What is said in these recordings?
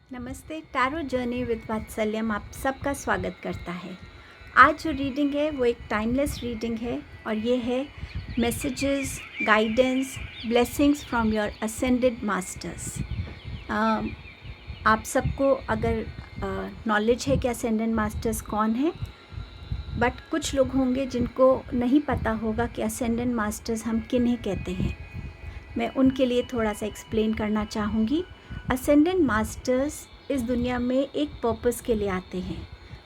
नमस्ते। Tarot journey with वात्सल्यम आप सबका स्वागत करता है। आज जो रीडिंग है वो एक टाइमलेस रीडिंग है और ये है messages, guidance, blessings from your ascended masters. आप सबको अगर नॉलेज है कि असेंडेड मास्टर्स कौन है, बट कुछ लोग होंगे जिनको नहीं पता होगा कि असेंडेड मास्टर्स हम किन्हें कहते हैं। मैं उनके लिए थोड़ा सा एक्सप्लेन करना चाहूँगी। असेंडेंट मास्टर्स इस दुनिया में एक पर्पस के लिए आते हैं।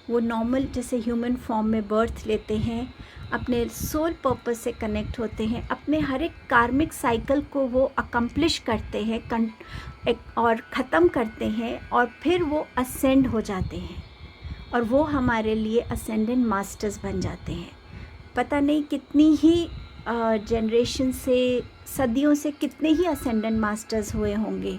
वो नॉर्मल जैसे ह्यूमन फॉर्म में बर्थ लेते हैं, अपने सोल पर्पस से कनेक्ट होते हैं, अपने हर एक कार्मिक साइकिल को वो अकम्प्लिश करते हैं और ख़त्म करते हैं और फिर वो असेंड हो जाते हैं और वो हमारे लिए असेंडेंट मास्टर्स बन जाते हैं। पता नहीं कितनी ही जनरेशन से, सदियों से कितने ही असेंडेंट मास्टर्स हुए होंगे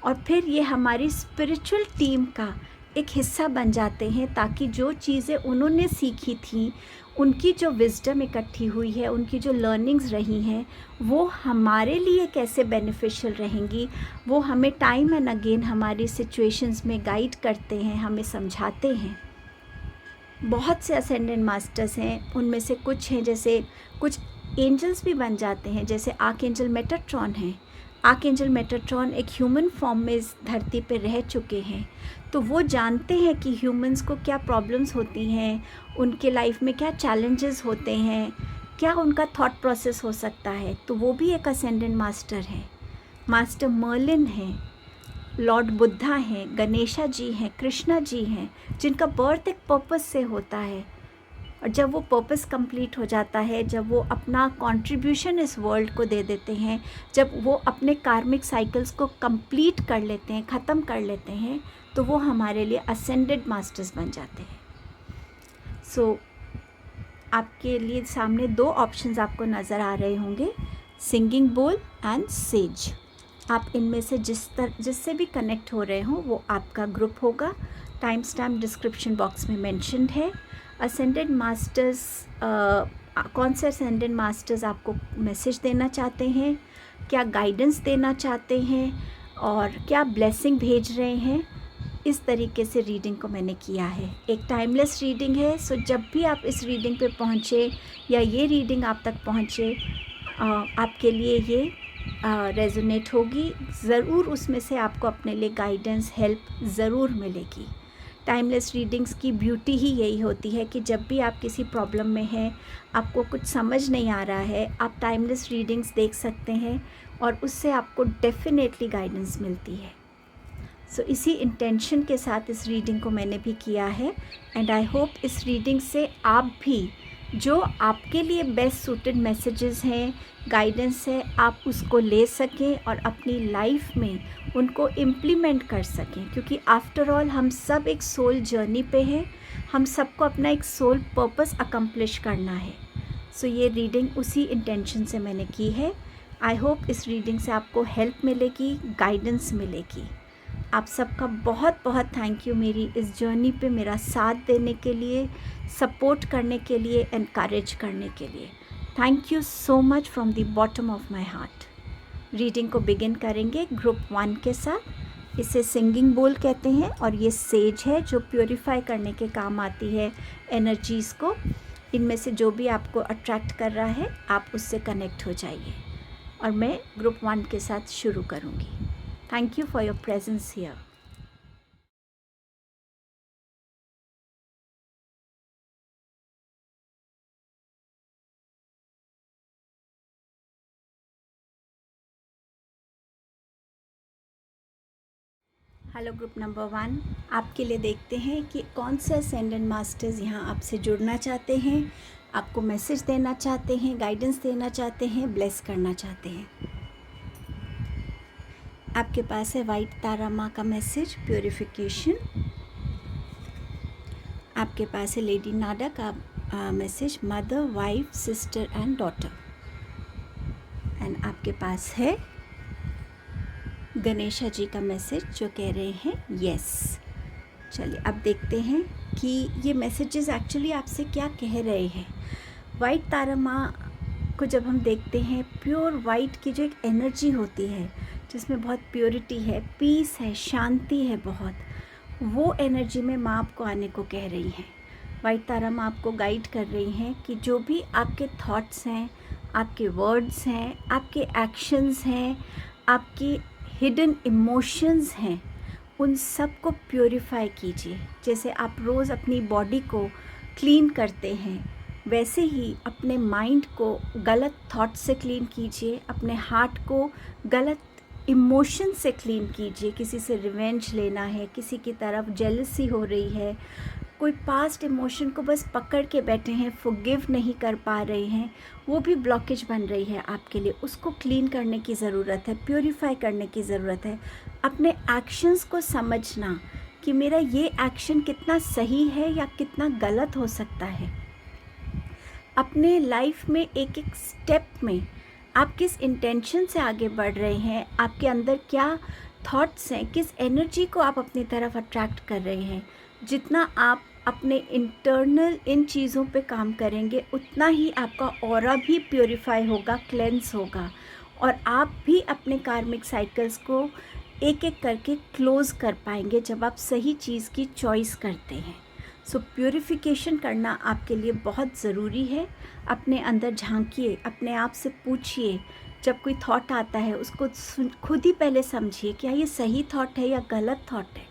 और फिर ये हमारी स्पिरिचुअल टीम का एक हिस्सा बन जाते हैं, ताकि जो चीज़ें उन्होंने सीखी थी, उनकी जो विजडम इकट्ठी हुई है, उनकी जो लर्निंग्स रही हैं, वो हमारे लिए कैसे बेनिफिशियल रहेंगी, वो हमें टाइम एंड अगेन हमारी सिचुएशंस में गाइड करते हैं, हमें समझाते हैं। बहुत से असेंडेंट मास्टर्स हैं, उनमें से कुछ हैं जैसे कुछ एंजल्स भी बन जाते हैं, जैसे आर्कएंजल मेटाट्रॉन हैं। आर्कएंजल मेटाट्रॉन एक ह्यूमन फॉर्म में इस धरती पर रह चुके हैं, तो वो जानते हैं कि ह्यूमंस को क्या प्रॉब्लम्स होती हैं, उनके लाइफ में क्या चैलेंजेस होते हैं, क्या उनका थॉट प्रोसेस हो सकता है। तो वो भी एक असेंडेंट मास्टर है। मास्टर मर्लिन हैं, लॉर्ड बुद्धा हैं, गणेशा जी हैं, कृष्णा जी हैं, जिनका बर्थ एक पर्पस से होता है और जब वो पर्पस कंप्लीट हो जाता है, जब वो अपना कंट्रीब्यूशन इस वर्ल्ड को दे देते हैं, जब वो अपने कार्मिक साइकिल्स को कंप्लीट कर लेते हैं, ख़त्म कर लेते हैं, तो वो हमारे लिए असेंडेड मास्टर्स बन जाते हैं। सो आपके लिए सामने दो ऑप्शंस आपको नज़र आ रहे होंगे, सिंगिंग बोल एंड सेज। आप इनमें से जिससे भी कनेक्ट हो रहे हों वो आपका ग्रुप होगा। टाइम स्टैम्प डिस्क्रिप्शन बॉक्स में मेंशन्ड है। असेंडेड मास्टर्स, कौन से असेंडेड मास्टर्स आपको मैसेज देना चाहते हैं, क्या गाइडेंस देना चाहते हैं और क्या ब्लेसिंग भेज रहे हैं, इस तरीके से रीडिंग को मैंने किया है। एक टाइमलेस रीडिंग है, सो जब भी आप इस रीडिंग पे पहुँचे या ये रीडिंग आप तक पहुँचे, आपके लिए ये रेजोनेट होगी ज़रूर। उसमें से आपको अपने लिए गाइडेंस, हेल्प ज़रूर मिलेगी। टाइमलेस रीडिंग्स की ब्यूटी ही यही होती है कि जब भी आप किसी प्रॉब्लम में हैं, आपको कुछ समझ नहीं आ रहा है, आप टाइमलेस रीडिंग्स देख सकते हैं और उससे आपको डेफिनेटली गाइडेंस मिलती है। सो इसी इंटेंशन के साथ इस रीडिंग को मैंने भी किया है एंड आई होप इस रीडिंग से आप भी जो आपके लिए बेस्ट सूटेड मैसेजेस हैं, गाइडेंस है, आप उसको ले सकें और अपनी लाइफ में उनको इम्प्लीमेंट कर सकें, क्योंकि आफ्टर ऑल हम सब एक सोल जर्नी पे हैं, हम सबको अपना एक सोल पर्पस अकम्प्लिश करना है। सो ये रीडिंग उसी इंटेंशन से मैंने की है। आई होप इस रीडिंग से आपको हेल्प मिलेगी, गाइडेंस मिलेगी। आप सबका बहुत बहुत थैंक यू मेरी इस जर्नी पे मेरा साथ देने के लिए, सपोर्ट करने के लिए, एनकरेज करने के लिए। Thank you so much from the bottom of my heart. Reading को बिगिन करेंगे ग्रुप 1 के साथ। इसे सिंगिंग बोल कहते हैं और ये सेज है जो प्योरीफाई करने के काम आती है एनर्जीज़ को। इनमें से जो भी आपको अट्रैक्ट कर रहा है, आप उससे कनेक्ट हो जाइए और मैं ग्रुप 1 के साथ शुरू करूँगी। Thank you for your presence here. Hello group number 1, आपके लिए देखते हैं कि कौन से असेंडेंट मास्टर्स यहाँ आपसे जुड़ना चाहते हैं, आपको मैसेज देना चाहते हैं, गाइडेंस देना चाहते हैं, ब्लेस करना चाहते हैं। आपके पास है वाइट तारा माँ का मैसेज, प्योरिफिकेशन। आपके पास है लेडी नाडा का message, mother, wife, sister and daughter. And आपके पास है गणेशा जी का मैसेज जो कह रहे हैं यस। चलिए अब देखते हैं कि ये मैसेजेस एक्चुअली आपसे क्या कह रहे हैं। वाइट तारा माँ को जब हम देखते हैं, प्योर वाइट की जो एक एनर्जी होती है जिसमें बहुत प्योरिटी है, पीस है, शांति है बहुत, वो एनर्जी में माँ आपको आने को कह रही हैं। वाइट तारा माँ आपको गाइड कर रही हैं कि जो भी आपके थॉट्स हैं, आपके वर्ड्स हैं, आपके एक्शंस हैं, आपकी हिडन इमोशंस हैं, उन सब को प्योरीफाई कीजिए। जैसे आप रोज़ अपनी बॉडी को क्लीन करते हैं, वैसे ही अपने माइंड को गलत थॉट से क्लीन कीजिए, अपने हार्ट को गलत इमोशन से क्लीन कीजिए। किसी से रिवेंज लेना है, किसी की तरफ जेलसी हो रही है, कोई पास्ट इमोशन को बस पकड़ के बैठे हैं, फॉरगिव नहीं कर पा रहे हैं, वो भी ब्लॉकेज बन रही है आपके लिए, उसको क्लीन करने की ज़रूरत है, प्योरीफाई करने की ज़रूरत है। अपने एक्शंस को समझना कि मेरा ये एक्शन कितना सही है या कितना गलत हो सकता है। अपने लाइफ में एक एक स्टेप में आप किस इंटेंशन से आगे बढ़ रहे हैं, आपके अंदर क्या थॉट्स हैं, किस एनर्जी को आप अपनी तरफ अट्रैक्ट कर रहे हैं। जितना आप अपने इंटरनल इन चीज़ों पे काम करेंगे, उतना ही आपका ऑरा भी प्योरीफाई होगा, क्लेंस होगा, और आप भी अपने कार्मिक साइकिल्स को एक एक करके क्लोज़ कर पाएंगे जब आप सही चीज़ की चॉइस करते हैं। सो प्योरीफिकेशन करना आपके लिए बहुत ज़रूरी है। अपने अंदर झांकिए, अपने आप से पूछिए, जब कोई थॉट आता है उसको खुद ही पहले समझिए, क्या ये सही थॉट है या गलत थॉट है।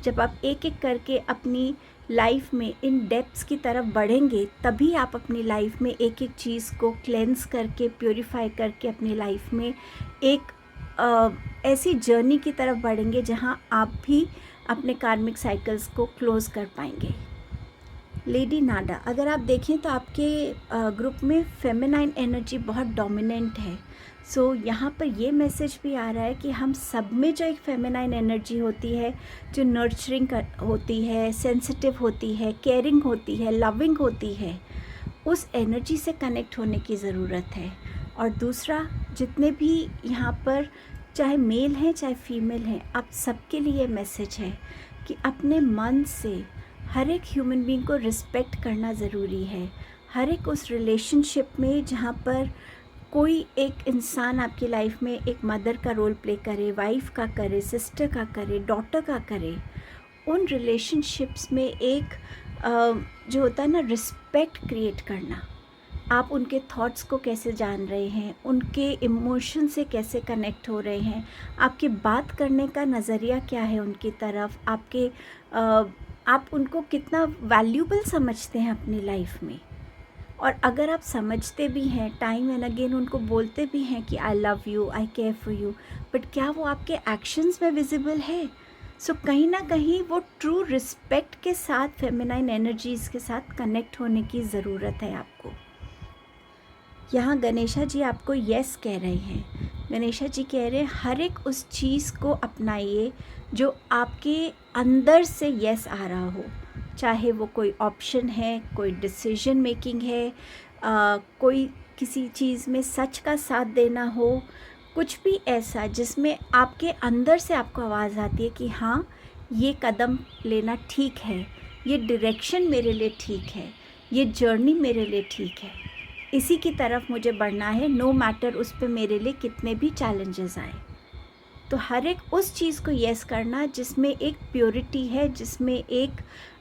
जब आप एक एक करके अपनी लाइफ में इन डेप्थ्स की तरफ बढ़ेंगे, तभी आप अपनी लाइफ में एक एक चीज़ को क्लेंस करके, प्योरीफाई करके अपनी लाइफ में एक ऐसी जर्नी की तरफ बढ़ेंगे जहाँ आप भी अपने कार्मिक साइकिल्स को क्लोज़ कर पाएंगे। लेडी नाडा, अगर आप देखें तो आपके ग्रुप में फेमिनाइन एनर्जी बहुत डोमिनेंट है। सो यहाँ पर ये मैसेज भी आ रहा है कि हम सब में जो एक फेमिनाइन एनर्जी होती है, जो नर्चरिंग होती है, सेंसिटिव होती है, केयरिंग होती है, लविंग होती है, उस एनर्जी से कनेक्ट होने की ज़रूरत है। और दूसरा, जितने भी यहाँ पर चाहे मेल हैं चाहे फीमेल हैं, आप सबके लिए मैसेज है कि अपने मन से हर एक ह्यूमन बीइंग को रिस्पेक्ट करना ज़रूरी है। हर एक उस रिलेशनशिप में जहाँ पर कोई एक इंसान आपकी लाइफ में एक मदर का रोल प्ले करे, वाइफ का करे, सिस्टर का करे, डॉटर का करे, उन रिलेशनशिप्स में एक जो होता है ना, रिस्पेक्ट क्रिएट करना। आप उनके थॉट्स को कैसे जान रहे हैं, उनके इमोशन से कैसे कनेक्ट हो रहे हैं, आपके बात करने का नज़रिया क्या है उनकी तरफ, आप उनको कितना वैल्यूबल समझते हैं अपनी लाइफ में। और अगर आप समझते भी हैं, टाइम एंड अगेन उनको बोलते भी हैं कि I love you, I care for you, but क्या वो आपके एक्शंस में विजिबल है। सो कहीं ना कहीं वो ट्रू रिस्पेक्ट के साथ, फेमिनाइन एनर्जीज़ के साथ कनेक्ट होने की ज़रूरत है आपको। यहाँ गणेशा जी आपको यस कह रहे हैं। गणेशा जी कह रहे हैं हर एक उस चीज़ को अपनाइए जो आपके अंदर से यस आ रहा हो, चाहे वो कोई ऑप्शन है, कोई डिसीजन मेकिंग है, कोई किसी चीज़ में सच का साथ देना हो, कुछ भी ऐसा जिसमें आपके अंदर से आपको आवाज़ आती है कि हाँ, ये कदम लेना ठीक है, ये डायरेक्शन मेरे लिए ठीक है, ये जर्नी मेरे लिए ठीक है, इसी की तरफ मुझे बढ़ना है, नो मैटर उस पे मेरे लिए कितने भी चैलेंजेस आए। तो हर एक उस चीज़ को यस करना जिसमें एक प्योरिटी है, जिसमें एक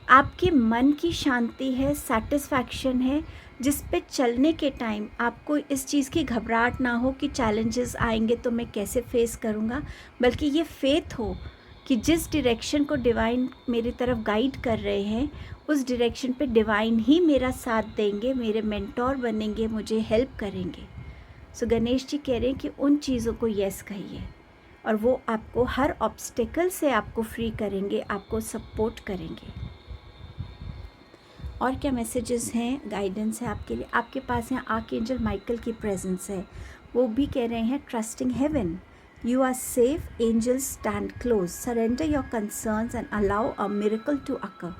आपके मन की शांति है, सेटिस्फैक्शन है, जिस पे चलने के टाइम आपको इस चीज़ की घबराहट ना हो कि चैलेंजेस आएंगे तो मैं कैसे फेस करूँगा, बल्कि ये फेथ हो कि जिस डायरेक्शन को डिवाइन मेरी तरफ गाइड कर रहे हैं, उस डायरेक्शन पे डिवाइन ही मेरा साथ देंगे, मेरे मेंटोर बनेंगे, मुझे हेल्प करेंगे। सो गणेश जी कह रहे हैं कि उन चीज़ों को यस कहिए और वो आपको हर ऑब्स्टिकल से आपको फ्री करेंगे, आपको सपोर्ट करेंगे। और क्या मैसेजेस हैं, गाइडेंस है आपके लिए। आपके पास यहाँ आर्कएंजल माइकल की प्रेजेंस है। वो भी कह रहे हैं trusting heaven, you are safe, angels stand close, surrender your concerns and allow a miracle to occur।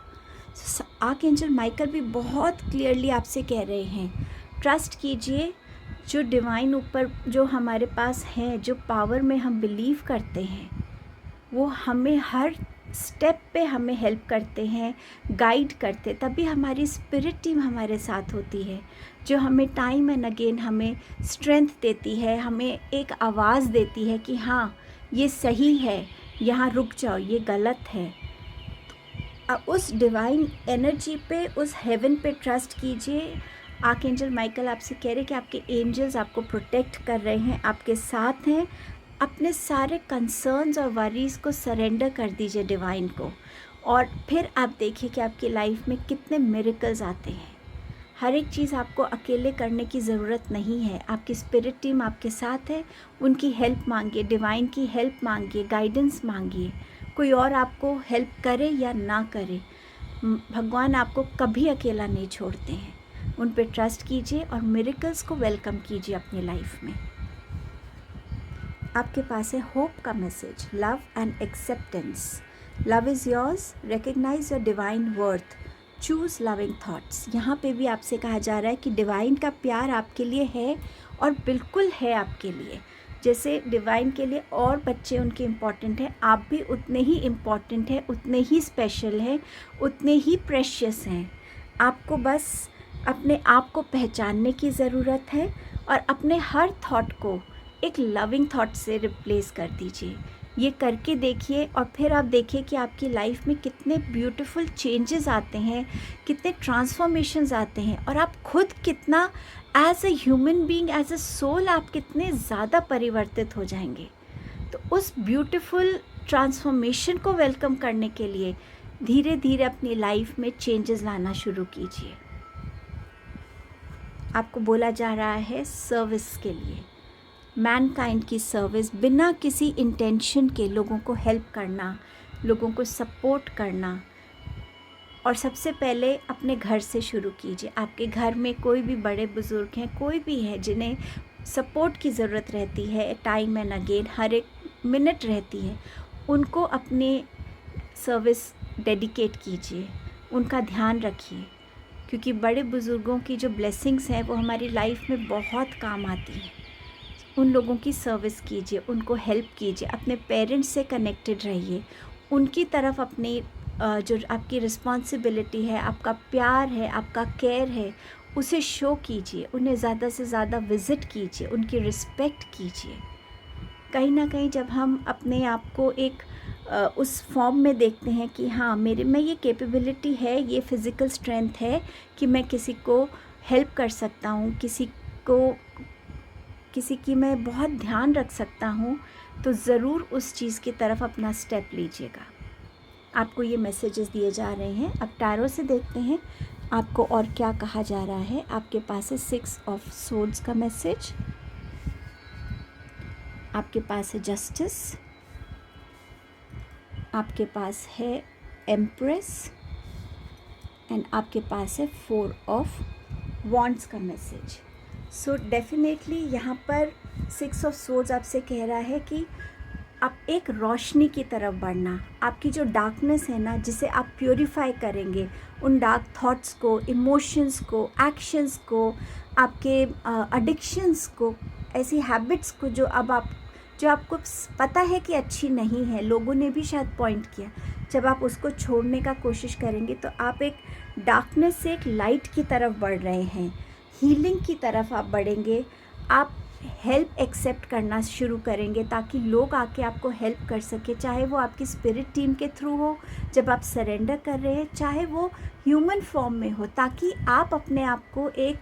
Archangel Michael भी बहुत क्लियरली आपसे कह रहे हैं ट्रस्ट कीजिए, जो डिवाइन ऊपर जो हमारे पास है, जो पावर में हम बिलीव करते हैं, वो हमें हर स्टेप पे हमें हेल्प करते हैं, गाइड करते, तभी हमारी स्पिरिट टीम हमारे साथ होती है, जो हमें टाइम एंड अगेन हमें स्ट्रेंथ देती है, हमें एक आवाज़ देती है कि हाँ, ये सही है, यहाँ रुक जाओ, ये गलत है। उस डिवाइन एनर्जी पे, उस हेवन पे ट्रस्ट कीजिए। आर्कएंजल माइकल आपसे कह रहे हैं कि आपके एंजल्स आपको प्रोटेक्ट कर रहे हैं, आपके साथ हैं। अपने सारे कंसर्न्स और वरीज़ को सरेंडर कर दीजिए डिवाइन को, और फिर आप देखिए कि आपकी लाइफ में कितने मिरेकल्स आते हैं। हर एक चीज़ आपको अकेले करने की ज़रूरत नहीं है, आपकी स्पिरिट टीम आपके साथ है। उनकी हेल्प मांगिए, डिवाइन की हेल्प मांगिए, गाइडेंस मांगिए। कोई और आपको हेल्प करे या ना करे, भगवान आपको कभी अकेला नहीं छोड़ते हैं। उन पे ट्रस्ट कीजिए और मिरेकल्स को वेलकम कीजिए अपनी लाइफ में। आपके पास है होप का message, love and acceptance. Love is yours, recognise your divine worth, choose loving thoughts. यहाँ पे भी आपसे कहा जा रहा है कि डिवाइन का प्यार आपके लिए है और बिल्कुल है आपके लिए। जैसे डिवाइन के लिए और बच्चे उनके इम्पॉर्टेंट हैं, आप भी उतने ही इम्पॉर्टेंट हैं, उतने ही स्पेशल हैं, उतने ही प्रेशियस हैं। आपको बस अपने आप को पहचानने की ज़रूरत है और अपने हर थॉट को एक लविंग थॉट से रिप्लेस कर दीजिए। ये करके देखिए और फिर आप देखिए कि आपकी लाइफ में कितने ब्यूटीफुल चेंजेस आते हैं, कितने ट्रांसफॉर्मेशंस आते हैं, और आप खुद कितना as a human being, as a soul आप कितने ज़्यादा परिवर्तित हो जाएंगे। तो उस ब्यूटीफुल ट्रांसफॉर्मेशन को वेलकम करने के लिए धीरे धीरे अपनी लाइफ में चेंजेस लाना शुरू कीजिए। आपको बोला जा रहा है सर्विस के लिए, मैनकाइंड की सर्विस, बिना किसी इंटेंशन के लोगों को हेल्प करना, लोगों को सपोर्ट करना। और सबसे पहले अपने घर से शुरू कीजिए। आपके घर में कोई भी बड़े बुज़ुर्ग हैं, कोई भी है जिन्हें सपोर्ट की ज़रूरत रहती है, टाइम एंड अगेन हर एक मिनट रहती है, उनको अपने सर्विस डेडिकेट कीजिए, उनका ध्यान रखिए। क्योंकि बड़े बुज़ुर्गों की जो ब्लेसिंग्स हैं वो हमारी लाइफ में बहुत काम आती हैं। उन लोगों की सर्विस कीजिए, उनको हेल्प कीजिए, अपने पेरेंट्स से कनेक्टेड रहिए, उनकी तरफ अपनी जो आपकी रिस्पॉन्सिबिलिटी है, आपका प्यार है, आपका केयर है, उसे शो कीजिए। उन्हें ज़्यादा से ज़्यादा विज़िट कीजिए, उनकी रिस्पेक्ट कीजिए। कहीं ना कहीं जब हम अपने आप को एक उस फॉर्म में देखते हैं कि हाँ मेरे में ये कैपेबिलिटी है, ये फ़िज़िकल स्ट्रेंथ है कि मैं किसी को हेल्प कर सकता हूँ, किसी की मैं बहुत ध्यान रख सकता हूँ, तो ज़रूर उस चीज़ की तरफ अपना स्टेप लीजिएगा। आपको ये मैसेजेस दिए जा रहे हैं। अब टैरो से देखते हैं आपको और क्या कहा जा रहा है। आपके पास है 6 ऑफ सोर्ड्स का मैसेज, आपके पास है जस्टिस, आपके पास है एम्प्रेस एंड आपके पास है 4 ऑफ वॉन्ड्स का मैसेज। सो डेफिनेटली यहाँ पर 6 ऑफ सोर्ड्स आपसे कह रहा है कि आप एक रोशनी की तरफ बढ़ना, आपकी जो डार्कनेस है ना, जिसे आप प्योरीफाई करेंगे, उन डार्क थॉट्स को, इमोशंस को, एक्शंस को, आपके एडिक्शंस को, ऐसी हैबिट्स को जो आपको पता है कि अच्छी नहीं है, लोगों ने भी शायद पॉइंट किया, जब आप उसको छोड़ने का कोशिश करेंगे तो आप एक डार्कनेस से एक लाइट की तरफ बढ़ रहे हैं, हीलिंग की तरफ आप बढ़ेंगे। आप हेल्प एक्सेप्ट करना शुरू करेंगे ताकि लोग आके आपको हेल्प कर सके, चाहे वो आपकी स्पिरिट टीम के थ्रू हो जब आप सरेंडर कर रहे हैं, चाहे वो ह्यूमन फॉर्म में हो, ताकि आप अपने आप को एक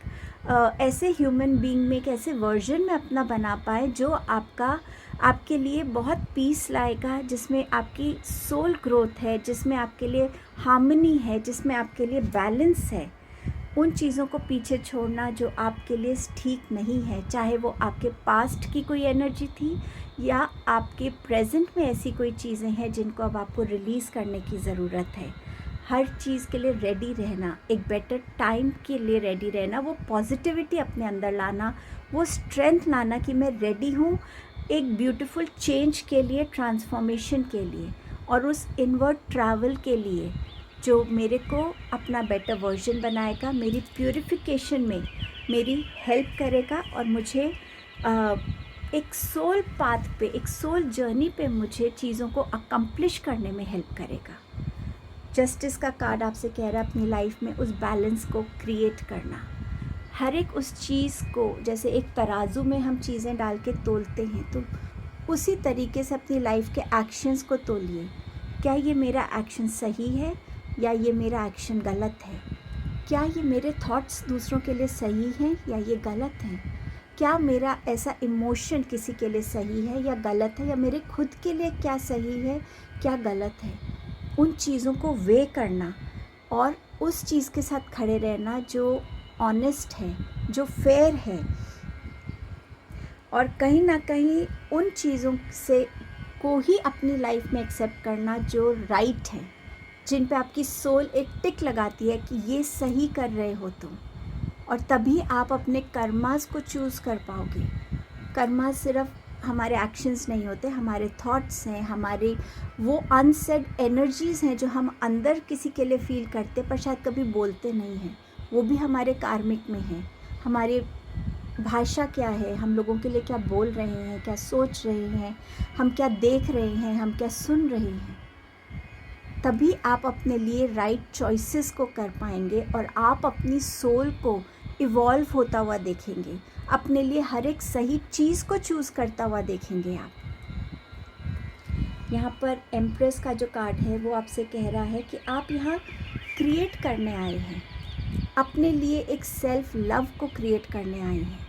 ऐसे ह्यूमन बीइंग में, एक ऐसे वर्जन में अपना बना पाए जो आपके लिए बहुत पीस लाएगा, जिसमें आपकी सोल ग्रोथ है, जिसमें आपके लिए हार्मनी है, जिसमें आपके लिए बैलेंस है। उन चीज़ों को पीछे छोड़ना जो आपके लिए ठीक नहीं है, चाहे वो आपके पास्ट की कोई एनर्जी थी या आपके प्रेजेंट में ऐसी कोई चीज़ें हैं जिनको अब आपको रिलीज़ करने की ज़रूरत है। हर चीज़ के लिए रेडी रहना, एक बेटर टाइम के लिए रेडी रहना, वो पॉजिटिविटी अपने अंदर लाना, वो स्ट्रेंथ लाना कि मैं रेडी हूँ एक ब्यूटीफुल चेंज के लिए, ट्रांसफॉर्मेशन के लिए, और उस इनवर्ड ट्रैवल के लिए जो मेरे को अपना बेटर वर्जन बनाएगा, मेरी प्यूरिफिकेशन में मेरी हेल्प करेगा और मुझे एक सोल पाथ पे, एक सोल जर्नी पे मुझे चीज़ों को अकम्प्लिश करने में हेल्प करेगा। जस्टिस का कार्ड आपसे कह रहा है अपनी लाइफ में उस बैलेंस को क्रिएट करना, हर एक उस चीज़ को, जैसे एक तराजू में हम चीज़ें डाल के तोलते हैं, तो उसी तरीके से अपनी लाइफ के एक्शंस को तोलिए। क्या ये मेरा एक्शन सही है? या ये मेरा एक्शन गलत है? क्या ये मेरे थॉट्स दूसरों के लिए सही हैं या ये गलत हैं? क्या मेरा ऐसा इमोशन किसी के लिए सही है या गलत है, या मेरे खुद के लिए क्या सही है, क्या गलत है? उन चीज़ों को वे करना और उस चीज़ के साथ खड़े रहना जो ऑनेस्ट है, जो फेयर है, और कहीं ना कहीं उन चीज़ों से को ही अपनी लाइफ में एक्सेप्ट करना जो राइट है, जिन पे आपकी सोल एक टिक लगाती है कि ये सही कर रहे हो तुम। और तभी आप अपने कर्मास को चूज़ कर पाओगे। कर्मा सिर्फ हमारे एक्शंस नहीं होते, हमारे थॉट्स हैं, हमारी वो अनसेड एनर्जीज़ हैं जो हम अंदर किसी के लिए फील करते पर शायद कभी बोलते नहीं हैं। वो भी हमारे कार्मिक में हैं। हमारी भाषा क्या है, हम लोगों के लिए क्या बोल रहे हैं, क्या सोच रहे हैं, हम क्या देख रहे हैं, हम क्या सुन रहे हैं। तभी आप अपने लिए राइट चॉइसेस को कर पाएंगे और आप अपनी सोल को इवॉल्व होता हुआ देखेंगे, अपने लिए हर एक सही चीज़ को चूज़ करता हुआ देखेंगे आप। यहाँ पर एम्प्रेस का जो कार्ड है वो आपसे कह रहा है कि आप यहाँ क्रिएट करने आए हैं, अपने लिए एक सेल्फ लव को क्रिएट करने आए हैं।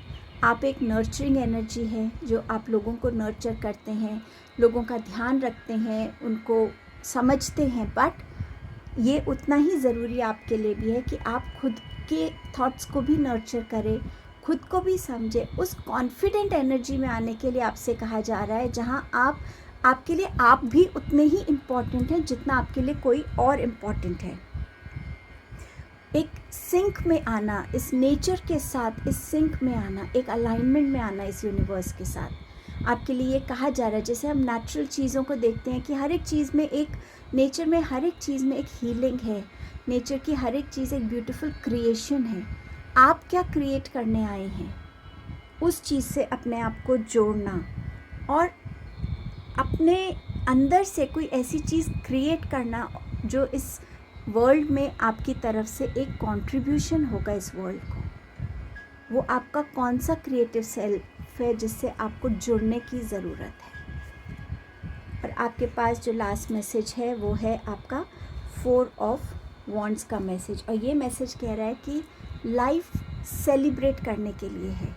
आप एक नर्चरिंग एनर्जी है जो आप लोगों को नर्चर करते हैं, लोगों का ध्यान रखते हैं, उनको समझते हैं, बट ये उतना ही ज़रूरी आपके लिए भी है कि आप खुद के थॉट्स को भी नर्चर करें, खुद को भी समझें। उस कॉन्फिडेंट एनर्जी में आने के लिए आपसे कहा जा रहा है जहाँ आपके लिए आप भी उतने ही इम्पॉर्टेंट हैं जितना आपके लिए कोई और इम्पॉर्टेंट है। एक सिंक में आना, इस नेचर के साथ इस सिंक में आना, एक अलाइनमेंट में आना इस यूनिवर्स के साथ आपके लिए ये कहा जा रहा है। जैसे हम नेचुरल चीज़ों को देखते हैं कि हर एक चीज़ में एक, नेचर में हर एक चीज़ में एक हीलिंग है, नेचर की हर एक चीज़ एक ब्यूटीफुल क्रिएशन है। आप क्या क्रिएट करने आए हैं, उस चीज़ से अपने आप को जोड़ना और अपने अंदर से कोई ऐसी चीज़ क्रिएट करना जो इस वर्ल्ड में आपकी तरफ से एक कंट्रीब्यूशन होगा इस वर्ल्ड को। वो आपका कौन सा क्रिएटिव सेल्फ है जिससे आपको जुड़ने की ज़रूरत है। और आपके पास जो लास्ट मैसेज है वो है आपका 4 ऑफ वॉन्ड्स का मैसेज, और ये मैसेज कह रहा है कि लाइफ सेलिब्रेट करने के लिए है।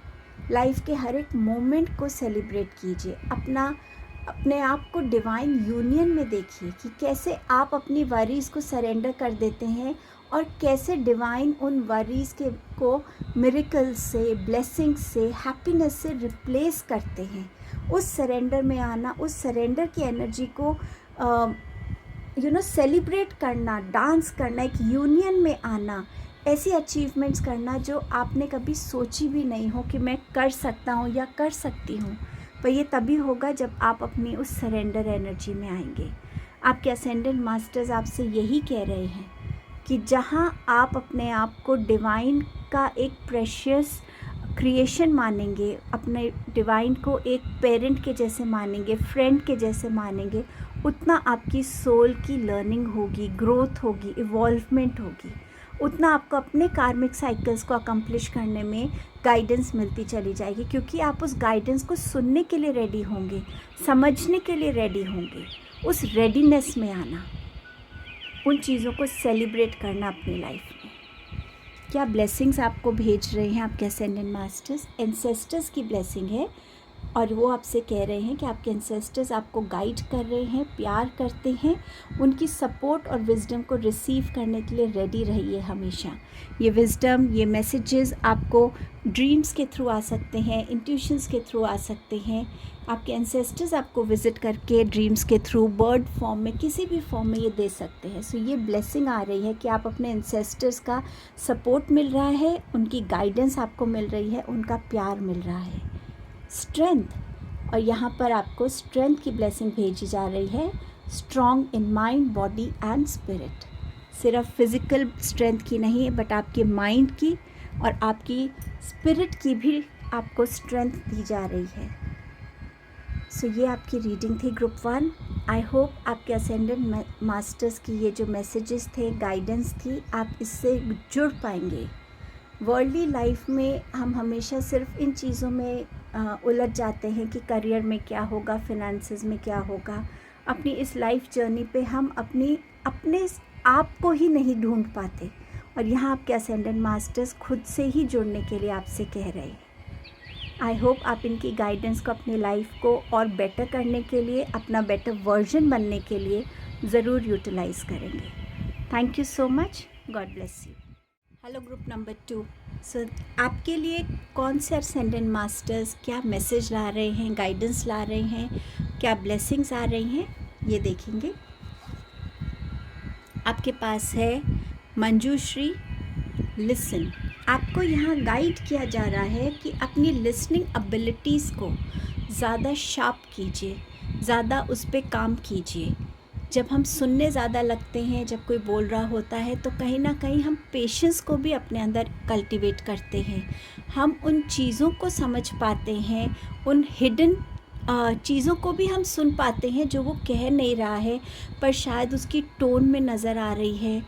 लाइफ के हर एक मोमेंट को सेलिब्रेट कीजिए, अपने आप को डिवाइन यूनियन में देखिए कि कैसे आप अपनी वरीज़ को सरेंडर कर देते हैं और कैसे डिवाइन उन वरीज़ को मिरेकल से, ब्लेसिंग से, हैप्पीनेस से रिप्लेस करते हैं। उस सरेंडर में आना, उस सरेंडर की एनर्जी को सेलिब्रेट करना, डांस करना, एक यूनियन में आना, ऐसी अचीवमेंट्स करना जो आपने कभी सोची भी नहीं हो कि मैं कर सकता हूँ या कर सकती हूँ। पर ये तभी होगा जब आप अपनी उस सरेंडर एनर्जी में आएंगे। आपके असेंडेंट मास्टर्स आपसे यही कह रहे हैं कि जहाँ आप अपने आप को डिवाइन का एक प्रेशियस क्रिएशन मानेंगे, अपने डिवाइन को एक पेरेंट के जैसे मानेंगे, फ्रेंड के जैसे मानेंगे, उतना आपकी सोल की लर्निंग होगी, ग्रोथ होगी, इवॉल्वमेंट होगी, उतना आपको अपने कार्मिक साइकिल्स को अकम्प्लिश करने में गाइडेंस मिलती चली जाएगी, क्योंकि आप उस गाइडेंस को सुनने के लिए रेडी होंगे, समझने के लिए रेडी होंगे। उस रेडीनेस में आना, उन चीज़ों को सेलिब्रेट करना अपनी लाइफ में। क्या ब्लेसिंग्स आपको भेज रहे हैं आपके असेंडेंट मास्टर्स? एंसेस्टर्स की ब्लेसिंग है और वो आपसे कह रहे हैं कि आपके एंसेस्टर्स आपको गाइड कर रहे हैं, प्यार करते हैं। उनकी सपोर्ट और विजडम को रिसीव करने के लिए रेडी रहिए हमेशा। ये विजडम, ये मैसेजेस आपको ड्रीम्स के थ्रू आ सकते हैं, इंट्यूशंस के थ्रू आ सकते हैं। आपके एंसेस्टर्स आपको विज़िट करके ड्रीम्स के थ्रू, बर्ड फॉर्म में, किसी भी फॉर्म में ये दे सकते हैं। सो ये ब्लेसिंग आ रही है कि आप अपने एंसेस्टर्स का सपोर्ट मिल रहा है, उनकी गाइडेंस आपको मिल रही है, उनका प्यार मिल रहा है। स्ट्रेंथ, और यहाँ पर आपको स्ट्रेंथ की ब्लेसिंग भेजी जा रही है। Strong in mind, body and spirit. सिर्फ फिज़िकल स्ट्रेंथ की नहीं, बट आपके माइंड की और आपकी स्पिरिट की भी आपको स्ट्रेंथ दी जा रही है। सो ये आपकी रीडिंग थी ग्रुप 1। आई होप आपके असेंडेंट मास्टर्स की ये जो मैसेजेस थे, गाइडेंस थी, आप इससे जुड़ पाएंगे। वर्ल्डली लाइफ में हम हमेशा सिर्फ इन चीज़ों में उलझ जाते हैं कि करियर में क्या होगा, फिनेंसेस में क्या होगा। अपनी इस लाइफ जर्नी पे हम अपने आपको ही नहीं ढूंढ पाते, और यहाँ आपके असेंडेंट मास्टर्स खुद से ही जुड़ने के लिए आपसे कह रहे हैं। आई होप आप इनकी गाइडेंस को अपनी लाइफ को और बेटर करने के लिए, अपना बेटर वर्जन बनने के लिए ज़रूर यूटिलाइज़ करेंगे। Thank you so much, God bless you. Hello group number 2। सो आपके लिए कौन से असेंडेंट मास्टर्स क्या मैसेज ला रहे हैं, गाइडेंस ला रहे हैं, क्या ब्लेसिंग्स आ रही हैं, ये देखेंगे। आपके पास है मंजूश्री, लिसन। आपको यहाँ गाइड किया जा रहा है कि अपनी लिसनिंग एबिलिटीज़ को ज़्यादा शार्प कीजिए, ज़्यादा उस पर काम कीजिए। जब हम सुनने ज़्यादा लगते हैं, जब कोई बोल रहा होता है, तो कहीं ना कहीं हम पेशेंस को भी अपने अंदर कल्टीवेट करते हैं। हम उन चीज़ों को समझ पाते हैं, उन हिडन चीज़ों को भी हम सुन पाते हैं जो वो कह नहीं रहा है, पर शायद उसकी टोन में नज़र आ रही है,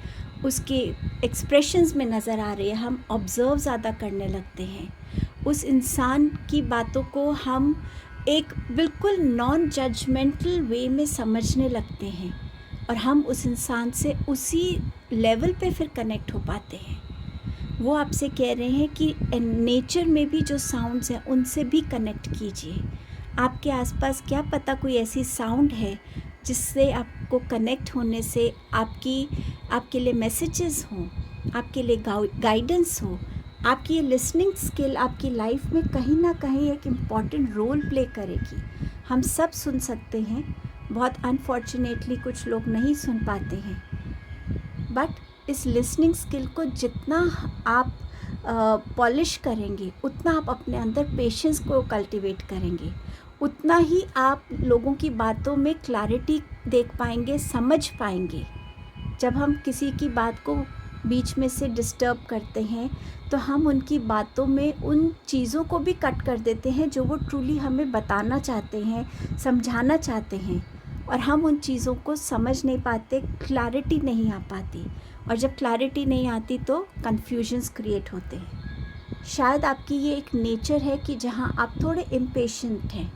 उसके एक्सप्रेशंस में नज़र आ रही है। हम ऑब्ज़र्व ज़्यादा करने लगते हैं, उस इंसान की बातों को हम एक बिल्कुल नॉन जजमेंटल वे में समझने लगते हैं, और हम उस इंसान से उसी लेवल पे फिर कनेक्ट हो पाते हैं। वो आपसे कह रहे हैं कि नेचर में भी जो साउंड्स हैं उनसे भी कनेक्ट कीजिए। आपके आसपास क्या पता कोई ऐसी साउंड है जिससे आपको कनेक्ट होने से आपके लिए मैसेजेस हों, आपके लिए गाइडेंस हो। आपकी ये लिसनिंग स्किल आपकी लाइफ में कहीं ना कहीं एक इम्पॉर्टेंट रोल प्ले करेगी। हम सब सुन सकते हैं, बहुत अनफॉर्चुनेटली कुछ लोग नहीं सुन पाते हैं, बट इस लिसनिंग स्किल को जितना आप पॉलिश करेंगे, उतना आप अपने अंदर पेशेंस को कल्टीवेट करेंगे, उतना ही आप लोगों की बातों में क्लैरिटी देख पाएंगे, समझ पाएंगे। जब हम किसी की बात को बीच में से डिस्टर्ब करते हैं, तो हम उनकी बातों में उन चीज़ों को भी कट कर देते हैं जो वो ट्रूली हमें बताना चाहते हैं, समझाना चाहते हैं, और हम उन चीज़ों को समझ नहीं पाते, क्लैरिटी नहीं आ पाती, और जब क्लैरिटी नहीं आती तो कन्फ्यूजन्स क्रिएट होते हैं। शायद आपकी ये एक नेचर है कि जहाँ आप थोड़े इम्पेशेंट हैं,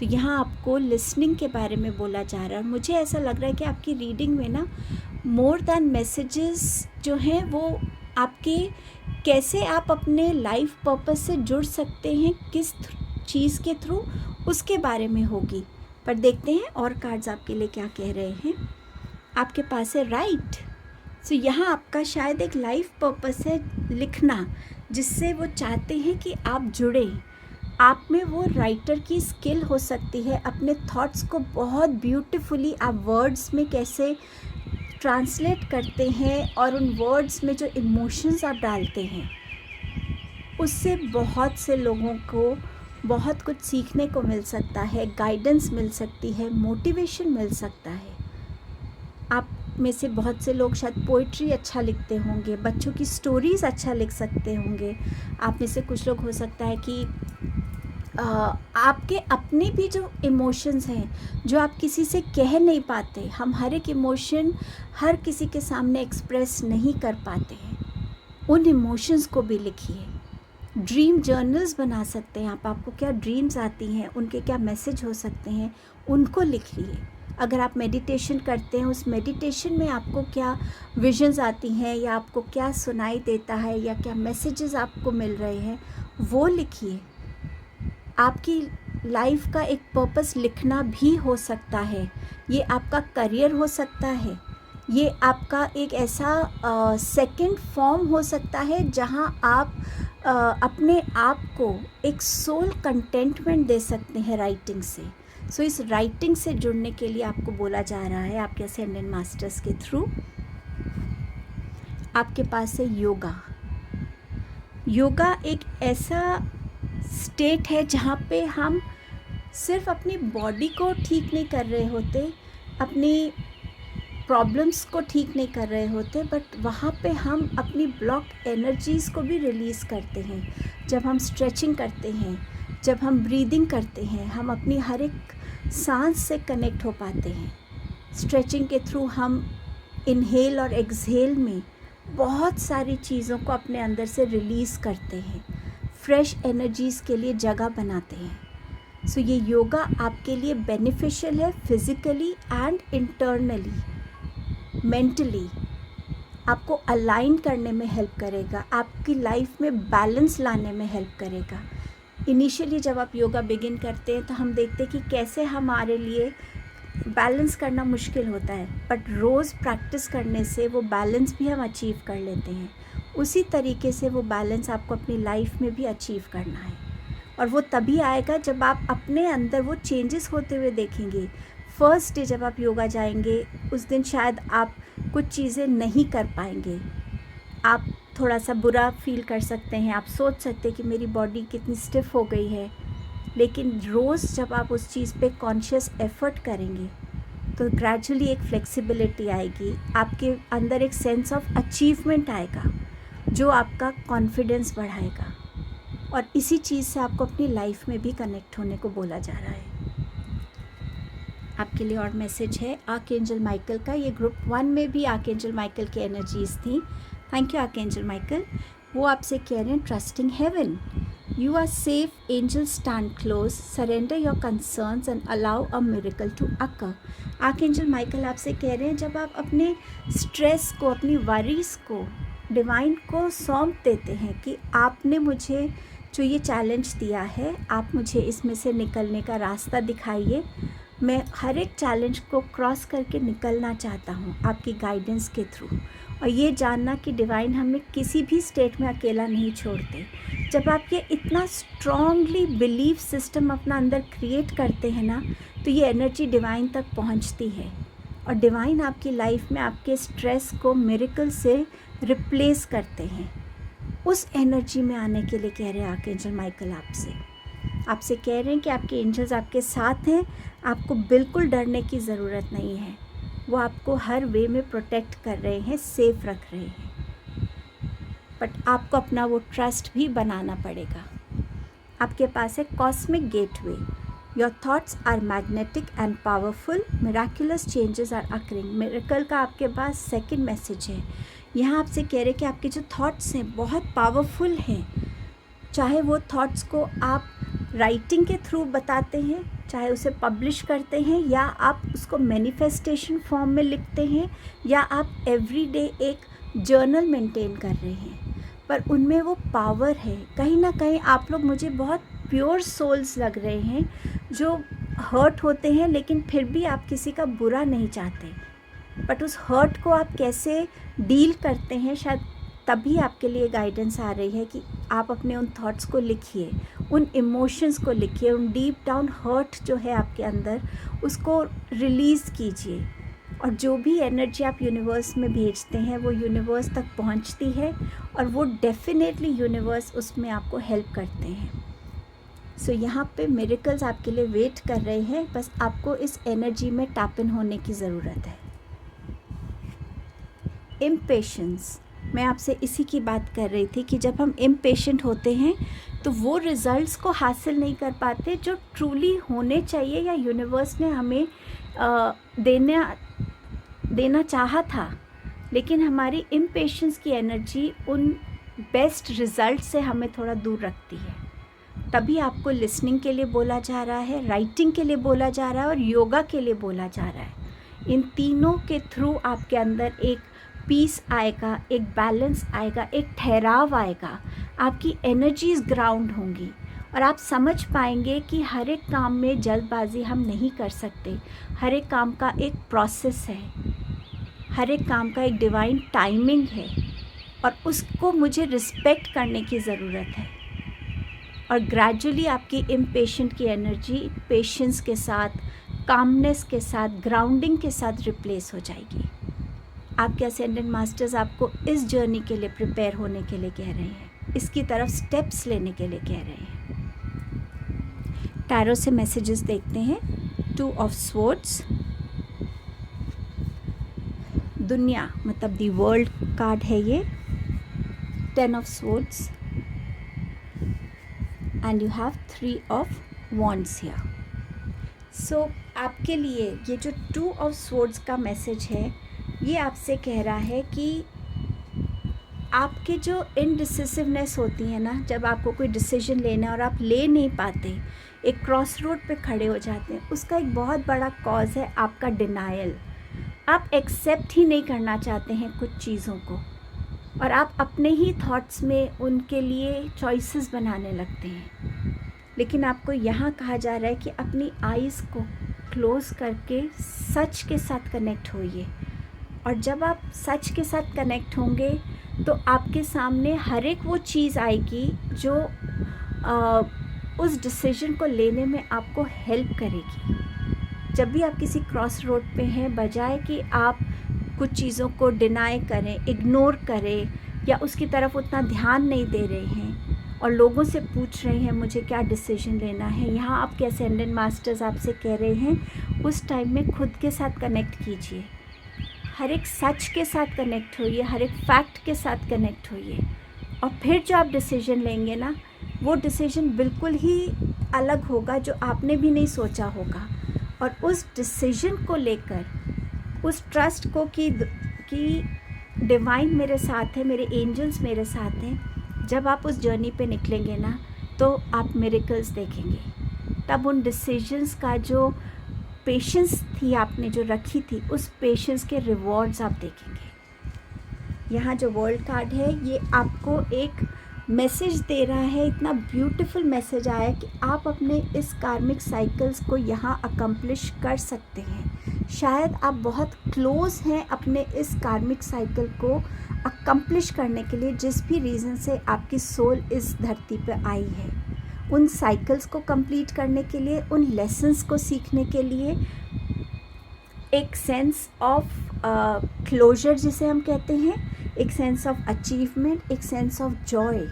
तो यहाँ आपको लिसनिंग के बारे में बोला जा रहा है। मुझे ऐसा लग रहा है कि आपकी रीडिंग में ना मोर दैन मैसेजेस जो हैं वो आपके कैसे आप अपने लाइफ पर्पस से जुड़ सकते हैं, किस चीज़ के थ्रू, उसके बारे में होगी। पर देखते हैं और कार्ड्स आपके लिए क्या कह रहे हैं। आपके पास है राइट। सो यहाँ आपका शायद एक लाइफ पर्पस है लिखना, जिससे वो चाहते हैं कि आप जुड़ें। आप में वो राइटर की स्किल हो सकती है, अपने थॉट्स को बहुत ब्यूटीफुली आप वर्ड्स में कैसे ट्रांसलेट करते हैं, और उन वर्ड्स में जो इमोशंस आप डालते हैं, उससे बहुत से लोगों को बहुत कुछ सीखने को मिल सकता है, गाइडेंस मिल सकती है, मोटिवेशन मिल सकता है। आप में से बहुत से लोग शायद पोइट्री अच्छा लिखते होंगे, बच्चों की स्टोरीज़ अच्छा लिख सकते होंगे। आप में से कुछ लोग हो सकता है कि आपके अपने भी जो इमोशंस हैं, जो आप किसी से कह नहीं पाते, हम हर एक इमोशन हर किसी के सामने एक्सप्रेस नहीं कर पाते हैं, उन इमोशंस को भी लिखिए। ड्रीम जर्नल्स बना सकते हैं आप। आपको क्या ड्रीम्स आती हैं, उनके क्या मैसेज हो सकते हैं, उनको लिख लिए। अगर आप मेडिटेशन करते हैं, उस मेडिटेशन में आपको क्या विजन्स आती हैं, या आपको क्या सुनाई देता है, या क्या मैसेजेस आपको मिल रहे हैं, वो लिखिए। आपकी लाइफ का एक पर्पस लिखना भी हो सकता है, ये आपका करियर हो सकता है, ये आपका एक ऐसा सेकंड फॉर्म हो सकता है जहां आप अपने आप को एक सोल कंटेंटमेंट दे सकते हैं राइटिंग से। सो इस राइटिंग से जुड़ने के लिए आपको बोला जा रहा है आपके असेंडेंट मास्टर्स के थ्रू। आपके पास है योगा। योगा एक ऐसा स्टेट है जहाँ पे हम सिर्फ अपनी बॉडी को ठीक नहीं कर रहे होते, अपनी प्रॉब्लम्स को ठीक नहीं कर रहे होते, बट वहाँ पे हम अपनी ब्लॉक एनर्जीज़ को भी रिलीज़ करते हैं। जब हम स्ट्रेचिंग करते हैं, जब हम ब्रीदिंग करते हैं, हम अपनी हर एक सांस से कनेक्ट हो पाते हैं। स्ट्रेचिंग के थ्रू हम इनहेल और एक्सहेल में बहुत सारी चीज़ों को अपने अंदर से रिलीज़ करते हैं, फ्रेश एनर्जीज़ के लिए जगह बनाते हैं। सो ये योगा आपके लिए बेनिफिशियल है, फिज़िकली एंड इंटरनली, मेंटली। आपको अलाइन करने में हेल्प करेगा, आपकी लाइफ में बैलेंस लाने में हेल्प करेगा। इनिशियली जब आप योगा बिगिन करते हैं तो हम देखते हैं कि कैसे हमारे लिए बैलेंस करना मुश्किल होता है, बट रोज़ प्रैक्टिस करने से वो बैलेंस भी हम अचीव कर लेते हैं। उसी तरीके से वो बैलेंस आपको अपनी लाइफ में भी अचीव करना है, और वो तभी आएगा जब आप अपने अंदर वो चेंजेस होते हुए देखेंगे। फर्स्ट डे जब आप योगा जाएंगे उस दिन शायद आप कुछ चीज़ें नहीं कर पाएंगे, आप थोड़ा सा बुरा फील कर सकते हैं, आप सोच सकते हैं कि मेरी बॉडी कितनी स्टिफ हो गई है, लेकिन रोज़ जब आप उस चीज़ पे कॉन्शियस एफर्ट करेंगे तो ग्रेजुअली एक फ्लेक्सिबिलिटी आएगी, आपके अंदर एक सेंस ऑफ अचीवमेंट आएगा जो आपका कॉन्फिडेंस बढ़ाएगा, और इसी चीज़ से आपको अपनी लाइफ में भी कनेक्ट होने को बोला जा रहा है। आपके लिए और मैसेज है आर्कएंजल माइकल का। ये ग्रुप 1 में भी आर्कएंजल माइकल की एनर्जीज थी। Thank you archangel Michael. वो आपसे कह रहे हैं trusting heaven, you are safe, angel stand close, surrender your concerns and allow a miracle to occur. Archangel Michael आपसे कह रहे हैं जब आप अपने स्ट्रेस को, अपनी वरीज को डिवाइन को सौंप देते हैं कि आपने मुझे जो ये चैलेंज दिया है, आप मुझे इसमें से निकलने का रास्ता दिखाइए, मैं हर एक चैलेंज को क्रॉस करके निकलना चाहता हूँ आपकी गाइडेंस के थ्रू, और ये जानना कि डिवाइन हमें किसी भी स्टेट में अकेला नहीं छोड़ते। जब आप ये इतना स्ट्रॉन्गली बिलीफ सिस्टम अपना अंदर क्रिएट करते हैं ना, तो ये एनर्जी डिवाइन तक पहुँचती है, और डिवाइन आपकी लाइफ में आपके स्ट्रेस को मिरेकल से रिप्लेस करते हैं। उस एनर्जी में आने के लिए कह रहे हैं आर्कएंजल माइकल आपसे कह रहे हैं कि आपके एंजल्स आपके साथ हैं, आपको बिल्कुल डरने की ज़रूरत नहीं है, वो आपको हर वे में प्रोटेक्ट कर रहे हैं, सेफ रख रहे हैं, बट आपको अपना वो ट्रस्ट भी बनाना पड़ेगा। आपके पास है cosmic gateway, your thoughts are magnetic and powerful, miraculous changes are occurring. Miracle का आपके पास सेकंड मैसेज है। यहाँ आपसे कह रहे हैं कि आपके जो थॉट्स हैं बहुत पावरफुल हैं, चाहे वो थॉट्स को आप राइटिंग के थ्रू बताते हैं, चाहे उसे पब्लिश करते हैं, या आप उसको मैनिफेस्टेशन फॉर्म में लिखते हैं, या आप एवरीडे एक जर्नल मेंटेन कर रहे हैं, पर उनमें वो पावर है। कहीं ना कहीं आप लोग मुझे बहुत प्योर सोल्स लग रहे हैं जो हर्ट होते हैं, लेकिन फिर भी आप किसी का बुरा नहीं चाहते, बट उस हर्ट को आप कैसे डील करते हैं, शायद तभी आपके लिए गाइडेंस आ रही है कि आप अपने उन थॉट्स को लिखिए, उन इमोशंस को लिखिए, उन डीप डाउन हर्ट जो है आपके अंदर उसको रिलीज़ कीजिए, और जो भी एनर्जी आप यूनिवर्स में भेजते हैं वो यूनिवर्स तक पहुंचती है, और वो डेफिनेटली यूनिवर्स उसमें आपको हेल्प करते हैं। सो यहाँ पे मिरेकल्स आपके लिए वेट कर रहे हैं, बस आपको इस एनर्जी में टैप इन होने की ज़रूरत है। इम्पेशेंस, मैं आपसे इसी की बात कर रही थी कि जब हम इम्पेशेंट होते हैं तो वो रिज़ल्ट्स को हासिल नहीं कर पाते जो ट्रूली होने चाहिए, या यूनिवर्स ने हमें देना चाहा था, लेकिन हमारी इम्पेशेंस की एनर्जी उन बेस्ट रिज़ल्ट से हमें थोड़ा दूर रखती है। तभी आपको लिसनिंग के लिए बोला जा रहा है, राइटिंग के लिए बोला जा रहा है, और योगा के लिए बोला जा रहा है। इन तीनों के थ्रू आपके अंदर एक पीस आएगा, एक बैलेंस आएगा, एक ठहराव आएगा, आपकी एनर्जीज ग्राउंड होंगी, और आप समझ पाएंगे कि हर एक काम में जल्दबाजी हम नहीं कर सकते, हर एक काम का एक प्रोसेस है, हर एक काम का एक डिवाइन टाइमिंग है, और उसको मुझे रिस्पेक्ट करने की ज़रूरत है। और ग्रेजुअली आपकी इम्पेशेंट की एनर्जी पेशेंस के साथ, कामनेस के साथ, ग्राउंडिंग के साथ रिप्लेस हो जाएगी। आपके असेंडेंट मास्टर्स आपको इस जर्नी के लिए प्रिपेयर होने के लिए कह रहे हैं, इसकी तरफ स्टेप्स लेने के लिए कह रहे हैं। टैरो से मैसेजेस देखते हैं। 2 ऑफ स्वॉर्ड्स, दुनिया मतलब दी वर्ल्ड कार्ड है ये, 10 of swords, and you have 3 of wands here. So आपके लिए ये जो 2 ऑफ स्वॉर्ड्स का मैसेज है, ये आपसे कह रहा है कि आपके जो इनडिसिसिवनेस होती है ना, जब आपको कोई डिसीजन लेना है और आप ले नहीं पाते, एक क्रॉस रोड पे खड़े हो जाते हैं, उसका एक बहुत बड़ा कॉज है आपका डिनायल। आप एक्सेप्ट ही नहीं करना चाहते हैं कुछ चीज़ों को, और आप अपने ही थॉट्स में उनके लिए चॉइसेस बनाने लगते हैं। लेकिन आपको यहाँ कहा जा रहा है कि अपनी आइज़ को क्लोज़ करके सच के साथ कनेक्ट होइए, और जब आप सच के साथ कनेक्ट होंगे तो आपके सामने हर एक वो चीज़ आएगी जो उस डिसीजन को लेने में आपको हेल्प करेगी। जब भी आप किसी क्रॉस रोड पे हैं, बजाय कि आप कुछ चीज़ों को डिनाई करें, इग्नोर करें, या उसकी तरफ उतना ध्यान नहीं दे रहे हैं और लोगों से पूछ रहे हैं मुझे क्या डिसीजन लेना है, यहाँ आपके असेंडेंट मास्टर्स आपसे कह रहे हैं उस टाइम में खुद के साथ कनेक्ट कीजिए, हर एक सच के साथ कनेक्ट होइए, हर एक फैक्ट के साथ कनेक्ट होइए, और फिर जो आप डिसीजन लेंगे ना, वो डिसीजन बिल्कुल ही अलग होगा जो आपने भी नहीं सोचा होगा। और उस डिसीजन को लेकर उस ट्रस्ट को कि डिवाइन मेरे साथ है, मेरे एंजल्स मेरे साथ हैं, जब आप उस जर्नी पे निकलेंगे ना तो आप मिरेकल्स देखेंगे। तब उन डिसीजंस का जो पेशेंस थी आपने जो रखी थी, उस पेशेंस के रिवॉर्ड्स आप देखेंगे। यहाँ जो वर्ल्ड कार्ड है ये आपको एक मैसेज दे रहा है, इतना ब्यूटीफुल मैसेज आया कि आप अपने इस कार्मिक साइकिल्स को यहाँ अकम्प्लिश कर सकते हैं। शायद आप बहुत क्लोज हैं अपने इस कार्मिक साइकिल को अकम्प्लिश करने के लिए, जिस भी रीज़न से आपकी सोल इस धरती पर आई है, उन साइकिल्स को कंप्लीट करने के लिए, उन लेसन्स को सीखने के लिए, एक सेंस ऑफ क्लोजर जिसे हम कहते हैं, एक सेंस ऑफ अचीवमेंट, एक सेंस ऑफ जॉय।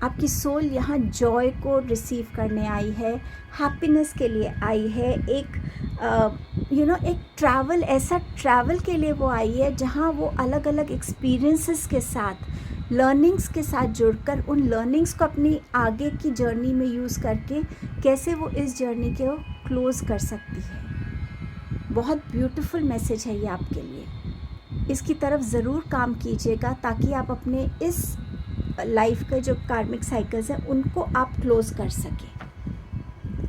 आपकी सोल यहाँ जॉय को रिसीव करने आई है, हैप्पीनेस के लिए आई है, एक एक ट्रैवल, ऐसा ट्रैवल के लिए वो आई है जहाँ वो अलग अलग एक्सपीरियंसेस के साथ, लर्निंग्स के साथ जुड़कर उन लर्निंग्स को अपनी आगे की जर्नी में यूज़ करके कैसे वो इस जर्नी को क्लोज़ कर सकती है। बहुत ब्यूटीफुल मैसेज है ये आपके लिए। इसकी तरफ ज़रूर काम कीजिएगा ताकि आप अपने इस लाइफ के जो कार्मिक साइकिल्स हैं उनको आप क्लोज़ कर सकें।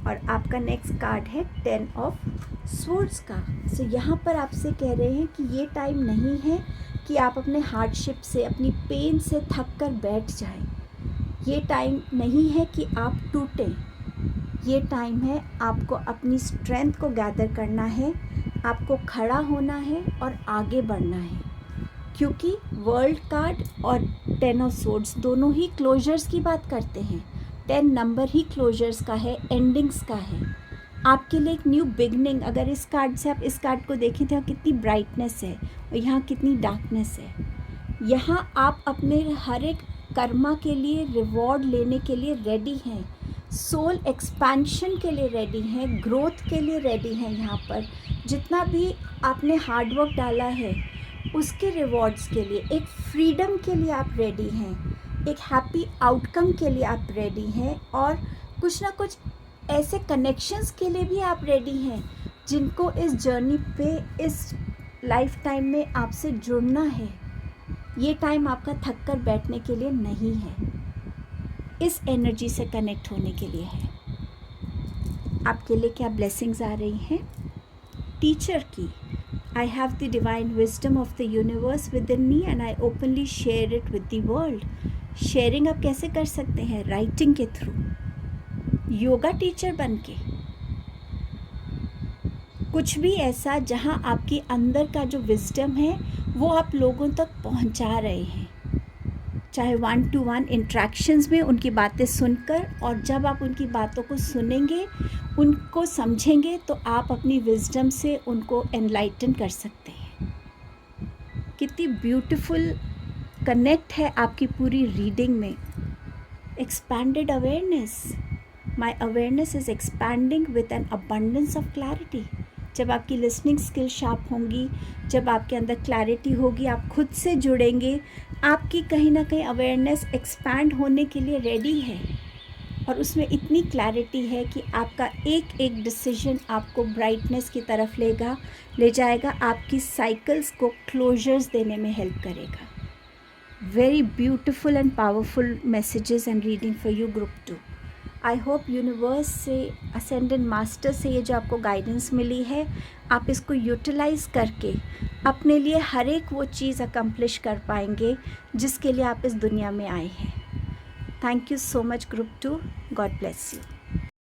और आपका नेक्स्ट कार्ड है 10 ऑफ स्वॉर्ड्स का। सो यहाँ पर आपसे कह रहे हैं कि ये टाइम नहीं है कि आप अपने हार्डशिप से, अपनी पेन से थक कर बैठ जाएं। ये टाइम नहीं है कि आप टूटें। ये टाइम है आपको अपनी स्ट्रेंथ को गैदर करना है, आपको खड़ा होना है और आगे बढ़ना है, क्योंकि वर्ल्ड कार्ड और 10 ऑफ स्वॉर्ड्स दोनों ही क्लोजर्स की बात करते हैं। 10 नंबर ही क्लोजर्स का है, एंडिंग्स का है। आपके लिए एक न्यू बिगनिंग, अगर इस कार्ड से आप इस कार्ड को देखें तो कितनी ब्राइटनेस है और यहाँ कितनी डार्कनेस है। यहाँ आप अपने हर एक कर्मा के लिए रिवॉर्ड लेने के लिए रेडी हैं, सोल एक्सपेंशन के लिए रेडी हैं, ग्रोथ के लिए रेडी हैं। यहाँ पर जितना भी आपने हार्डवर्क डाला है उसके रिवॉर्ड्स के लिए, एक फ्रीडम के लिए आप रेडी हैं, एक हैप्पी आउटकम के लिए आप रेडी हैं, और कुछ ना कुछ ऐसे कनेक्शंस के लिए भी आप रेडी हैं जिनको इस जर्नी पे, इस लाइफ टाइम में आपसे जुड़ना है। ये टाइम आपका थक कर बैठने के लिए नहीं है, इस एनर्जी से कनेक्ट होने के लिए है। आपके लिए क्या ब्लेसिंग्स आ रही हैं? टीचर की, I have the divine wisdom of the universe within me and I openly share it with the world. Sharing आप कैसे कर सकते हैं? राइटिंग के थ्रू, योगा टीचर बन के, कुछ भी ऐसा जहां आपके अंदर का जो विजडम है वो आप लोगों तक पहुंचा रहे हैं, चाहे 1-to-1 इंट्रैक्शंस में उनकी बातें सुनकर, और जब आप उनकी बातों को सुनेंगे, उनको समझेंगे, तो आप अपनी विजडम से उनको एनलाइटन कर सकते हैं। कितनी ब्यूटीफुल कनेक्ट है आपकी पूरी रीडिंग में। Expanded awareness, my awareness is expanding with N abundance of clarity. जब आपकी लिसनिंग स्किल शार्प होंगी, जब आपके अंदर क्लैरिटी होगी, आप खुद से जुड़ेंगे, आपकी कहीं ना कहीं अवेयरनेस एक्सपैंड होने के लिए रेडी है, और उसमें इतनी क्लैरिटी है कि आपका एक एक डिसीजन आपको ब्राइटनेस की तरफ ले जाएगा, आपकी साइकिल्स को क्लोजर्स देने में हेल्प करेगा। Very beautiful and powerful messages and reading for you group 2। I hope universe से, असेंडेंट मास्टर से ये जो आपको गाइडेंस मिली है, आप इसको यूटिलाइज़ करके अपने लिए हर एक वो चीज़ अकम्प्लिश कर पाएंगे जिसके लिए आप इस दुनिया में आए हैं। Thank you so much group 2. God bless you.